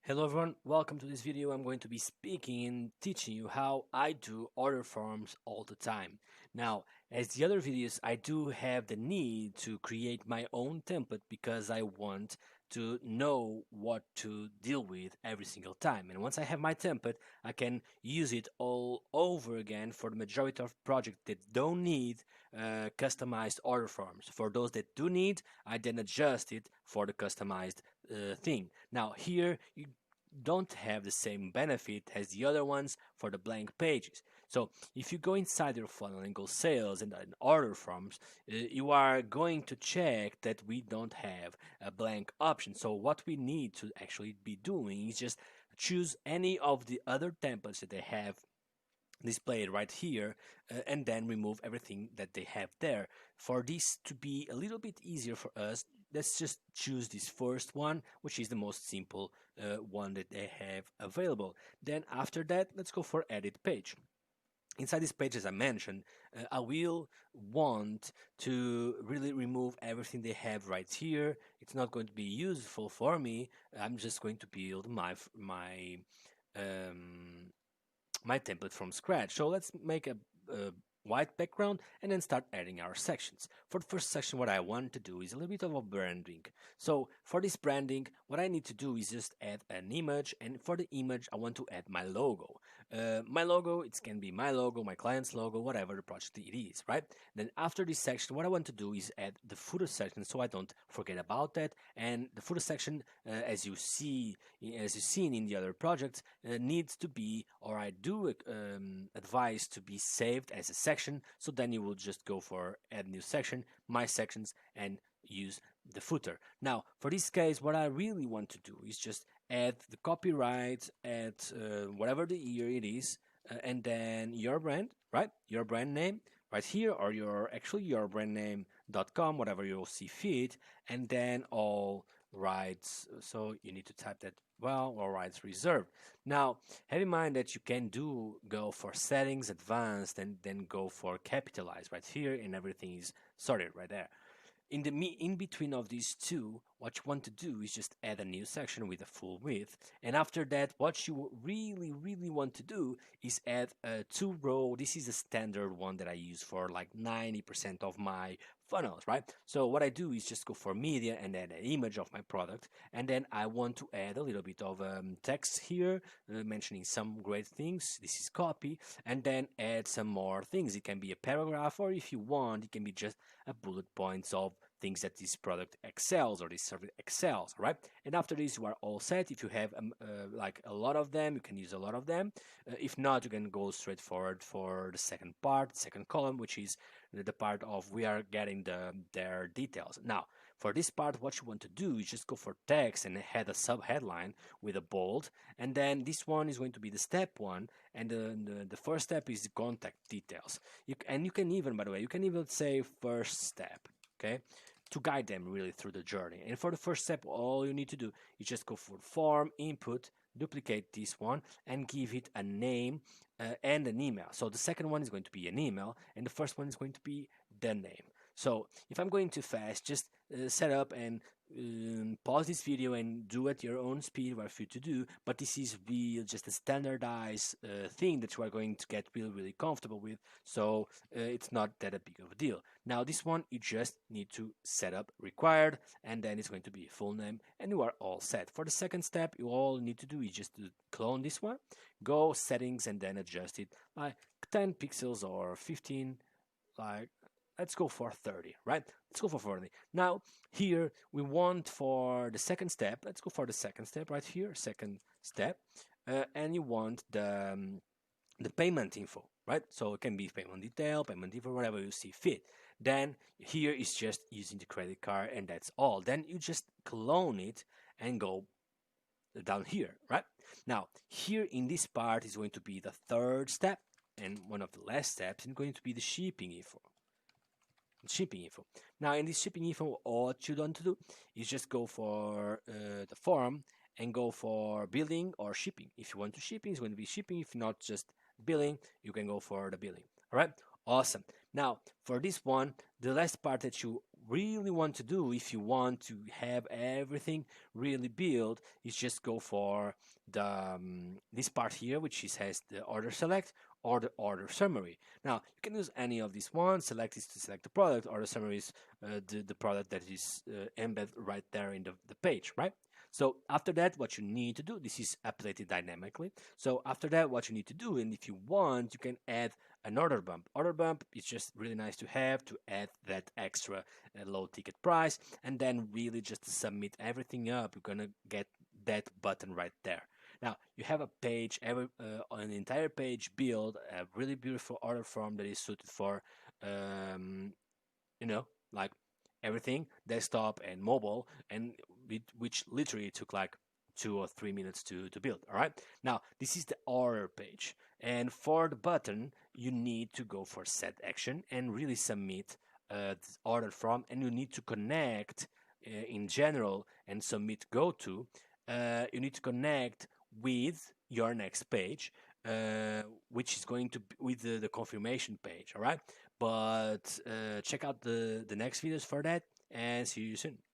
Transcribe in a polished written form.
Hello everyone, welcome to this video. I'm going to be speaking and teaching you how I do order forms all the time. Now, as the other videos, I do have the need to create my own template because I want to know what to deal with every single time. And once I have my template, I can use it all over again for the majority of projects that don't need customized order forms. For those that do need, I then adjust it for the customized thing. Now here you don't have the same benefit as the other ones for the blank pages. So if you go inside your funnel and go sales and then order forms, you are going to check that we don't have a blank option. So what we need to actually be doing is just choose any of the other templates that they have displayed right here, and then remove everything that they have there. For this to be a little bit easier for us, let's just choose this first one, which is the most simple one that they have available. Then after that, let's go for edit page. Inside this page, as I mentioned, I will want to really remove everything they have right here. It's not going to be useful for me. I'm just going to build um, my template from scratch. So let's make a white background and then start adding our sections. For the first section, what I want to do is a little bit of a branding. So for this branding, what I need to do is just add an image, and for the image, I want to add my logo. My logo, it can be my logo, my client's logo, whatever the project it is, right? Then after this section, what I want to do is add the footer section so I don't forget about that. And the footer section, as you see, as you've seen in the other projects, needs to be, or I do advise to be saved as a section. So then you will just go for add new section, my sections, and use the footer. Now, for this case, what I really want to do is just add the copyright at whatever the year it is, and then your brand, right? Your brand name right here, or your brand name.com, whatever you'll see fit, and then all rights. So you need to type that well, all rights reserved. Now, have in mind that you can go for settings, advanced, and then go for capitalize right here, and everything is sorted right there. In between of these two, what you want to do is just add a new section with a full width, and after that, what you really want to do is add a two row. This is a standard one that I use for like 90% of my funnels, right? So what I do is just go for media and add an image of my product, and then I want to add a little bit of text here, mentioning some great things. This is copy, and then add some more things. It can be a paragraph, or if you want, it can be just a bullet points of things that this product excels or this service excels, right? And after this, you are all set. If you have like a lot of them, you can use a lot of them. If not, you can go straight forward for the second part, second column, which is the part of we are getting their details. Now, for this part, what you want to do is just go for text and add a sub headline with a bold, and then this one is going to be the step one, and the first step is the contact details. And you can even, by the way, you can even say first step, okay, to guide them really through the journey. And for the first step, all you need to do is just go for form input, duplicate this one, and give it a name and an email. So the second one is going to be an email, and the first one is going to be the name. So if I'm going too fast, just set up and pause this video and do at your own speed what you to do. But this is real, just a standardized thing that you are going to get really comfortable with. So it's not that a big of a deal. Now this one you just need to set up required, and then it's going to be a full name, and you are all set. For the second step, you all need to do is just to clone this one, go settings, and then adjust it by 10 pixels or 15, like let's go for 30, right? Let's go for 40. Now here we want for the second step, let's go for the second step right here, second step, and you want the payment info, right? So it can be payment detail, payment info, whatever you see fit. Then here is just using the credit card, and that's all. Then you just clone it and go down here, right? Now here in this part is going to be the third step, and one of the last steps is going to be the shipping info. Now in this shipping info, all what you want to do is just go for the form and go for billing or shipping. If you want to shipping, it's going to be shipping. If not, just billing, you can go for the billing. All right, awesome. Now for this one, the last part that you really want to do, if you want to have everything really built, is just go for the this part here, which has the order select or the order summary. Now you can use any of these ones. Select is to select the product. Order summary is the product that is embedded right there in the page, right? So after that, what you need to do, this is updated dynamically. So after that, what you need to do, and if you want, you can add an order bump. Order bump is just really nice to have to add that extra low ticket price, and then really just to submit everything up, you're gonna get that button right there. Now you have a page, an entire page built, a really beautiful order form that is suited for, um, like everything, desktop and mobile, and which literally took like 2 or 3 minutes to build. All right. Now this is the order page, and for the button, you need to go for set action and really submit the order form, and you need to connect in general and submit go to. You need to connect with your next page, which is going to be with the confirmation page. All right. But check out the next videos for that, and see you soon.